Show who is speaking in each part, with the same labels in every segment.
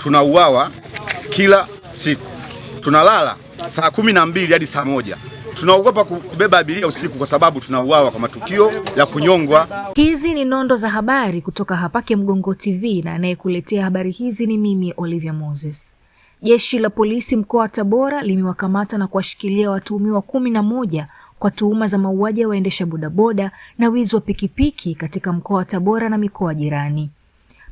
Speaker 1: tunauawa kila siku. Tunalala saa 12 hadi saa 1. Tunaogopa kubeba abiria usiku kwa sababu tunauawa kwa matukio ya kunyongwa.
Speaker 2: Hizi ni nondo za habari kutoka hapa Kemgongo TV, na anayekuletea habari hizi ni mimi Olivia Moses. Jeshi la polisi mkoa wa Tabora limewakamata na kuwashikilia watuhumiwa 11 kwa tuhuma za mauaji ya waendesha bodaboda na wizi wa pikipiki katika mkoa wa Tabora na mikoa jirani.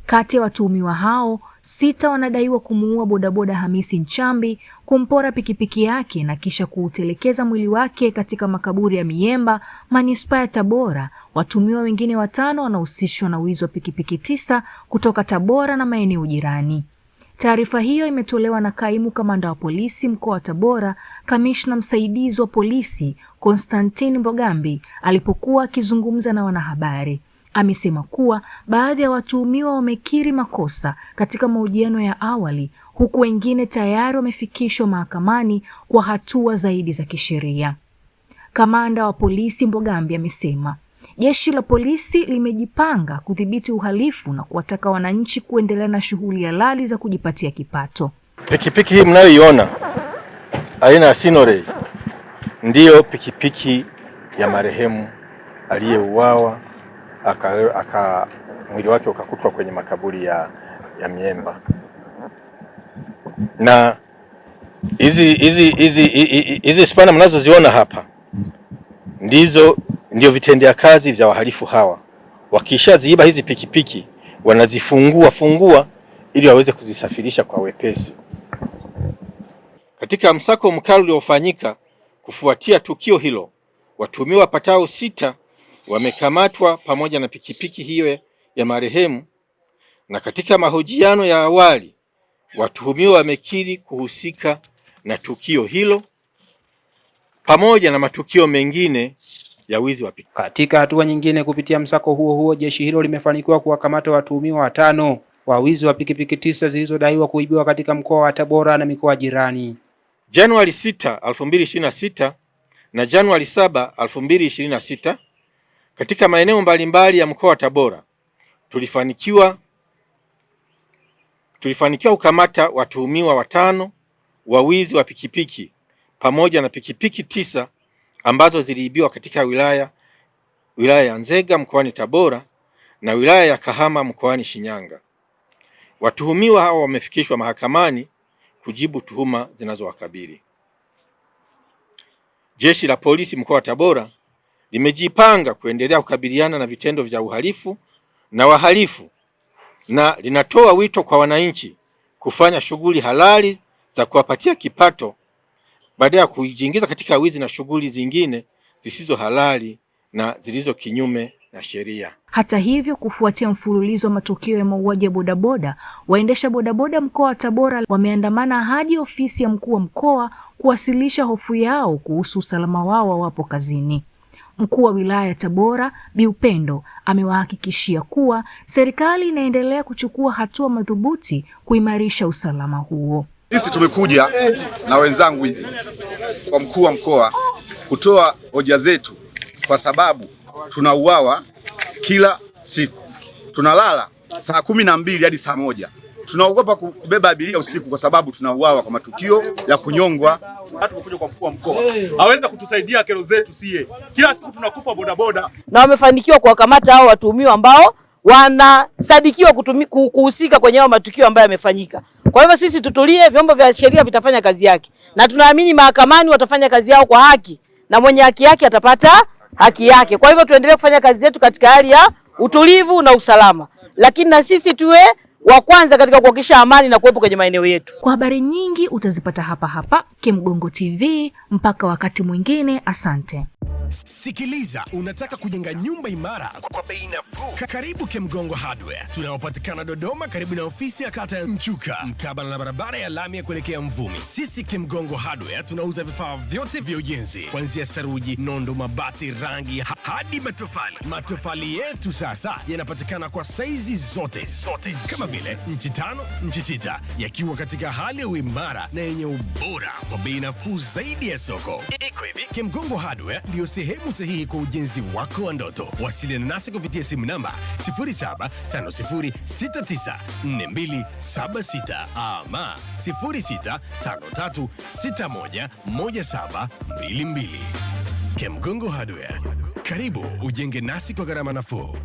Speaker 2: Kati ya watuhumiwa hao, 6 wanadaiwa kumuua bodaboda Hamisi Nchambi, kumpora pikipiki yake na kisha kuutelekeza mwili wake katika makaburi ya Miemba, manispaa ya Tabora. Watuhumiwa wengine 5 wanahusishwa na wizi wa pikipiki 9 kutoka Tabora na maeneo jirani. Taarifa hiyo imetolewa na kaimu kamanda wa polisi mkoa wa Tabora, kamishna msaidizi wa polisi Konstantin Mbogambi alipokuwa akizungumza na wanahabari. Amesema kuwa baadhi ya watuhumiwa wamekiri makosa katika mahojiano ya awali, huku wengine tayari wamefikishwa mahakamani kwa hatua zaidi za kisheria. Kamanda wa polisi Mbogambi amesema jeshi la polisi limejipanga kudhibiti uhalifu na kuwataka wananchi kuendelea na shughuli halali za kujipatia kipato.
Speaker 3: Pikipiki hii mnayoiona aina ya Sinore ndiyo pikipiki ya marehemu aliyeuawa mwili wake ukakutwa kwenye makaburi ya Miemba. Na hizi spana mnazoziona hapa ndio vitendea kazi vya wahalifu hawa. Wakishaziiba hizi pikipiki wanazifungua ili waweze kuzisafirisha kwa wepesi. Katika msako mkali uliofanyika kufuatia tukio hilo, watuhumiwa wapatao 6 wamekamatwa pamoja na pikipiki hiyo ya marehemu, na katika mahojiano ya awali watuhumiwa wamekiri kuhusika na tukio hilo pamoja na matukio mengine ya wizi wa pikipiki.
Speaker 4: Katika hatua nyingine, kupitia msako huo jeshi hilo limefanikiwa kuwakamata watuhumiwa 5 wa wizi wa pikipiki 9 zilizodaiwa kuibiwa katika mkoa wa Tabora na mikoa jirani.
Speaker 3: Januari 6, 2026 na Januari 7, 2026 katika maeneo mbalimbali ya mkoa wa Tabora tulifanikiwa kukamata watuhumiwa 5 wa wizi wa pikipiki pamoja na pikipiki 9 ambazo ziliibiwa katika wilaya ya Nzega mkoani Tabora na wilaya ya Kahama mkoani Shinyanga. Watuhumiwa hao wamefikishwa mahakamani kujibu tuhuma zinazowakabili. Jeshi la polisi mkoa wa Tabora limejipanga kuendelea kukabiliana na vitendo vya uhalifu na wahalifu, na linatoa wito kwa wananchi kufanya shughuli halali za kuwapatia kipato baada ya kujiingiza katika wizi na shughuli zingine zisizo halali na zilizo kinyume na sheria.
Speaker 2: Hata hivyo, kufuatia mfululizo wa matukio ya mauaji ya bodaboda, waendesha bodaboda mkoa wa Tabora wameandamana hadi ofisi ya mkuu wa mkoa kuwasilisha hofu yao kuhusu usalama wao wapo kazini. Mkuu wa wilaya ya Tabora, Bi Upendo, amewahakikishia kuwa serikali inaendelea kuchukua hatua madhubuti kuimarisha usalama huo.
Speaker 1: Sisi tumekuja na wenzangu hivi kwa mkuu wa mkoa kutoa hoja zetu kwa sababu tunauawa kila siku. Tunalala saa 12 hadi saa 1. Tunaogopa kubeba abiria usiku kwa sababu tunauawa kwa matukio ya kunyongwa.
Speaker 5: Tumekuja kwa mkuu wa mkoa aweza kutusaidia kero zetu sie. Kila siku tunakufa bodaboda.
Speaker 6: Na wamefanikiwa kuwakamata hao watuhumiwa ambao wanasadikiwa kuhusika kwenye hao matukio ambayo yamefanyika. Kwa hivyo sisi tutulie, vyombo vya sheria vitafanya kazi yake. Na tunaamini mahakamani watafanya kazi yao kwa haki na mwenye haki yake atapata haki yake. Kwa hivyo tuendelee kufanya kazi zetu katika hali ya utulivu na usalama. Lakini na sisi tuwe wa kwanza katika kuhakikisha amani na kuwepo kwenye maeneo yetu.
Speaker 2: Kwa habari nyingi utazipata hapa Kemgongo TV. Mpaka wakati mwingine, asante.
Speaker 7: Sikiliza, unataka kujenga nyumba imara kwa bei nafuu? Karibu Kemgongo Hardware. Tunapatikana Dodoma karibu na ofisi ya kata ya Mchuka, mkabala na barabara ya lami ya kuelekea Mvumi. Sisi Kemgongo Hardware tunauza vifaa vyote vya ujenzi, kuanzia saruji, nondo, mabati, rangi hadi matofali. Matofali yetu sasa yanapatikana kwa saizi zote kama vile inchi 5, inchi 6, yakiwa katika hali ya uimara na yenye ubora kwa bei nafuu zaidi ya soko. Iko hivi, Kemgongo Hardware ndio sehemu sahihi kwa ujenzi wako wa ndoto. Wasiliana nasi kupitia simu namba 0750694276 ama 0653611722. Kemgongo Hardware, karibu ujenge nasi kwa gharama nafuu.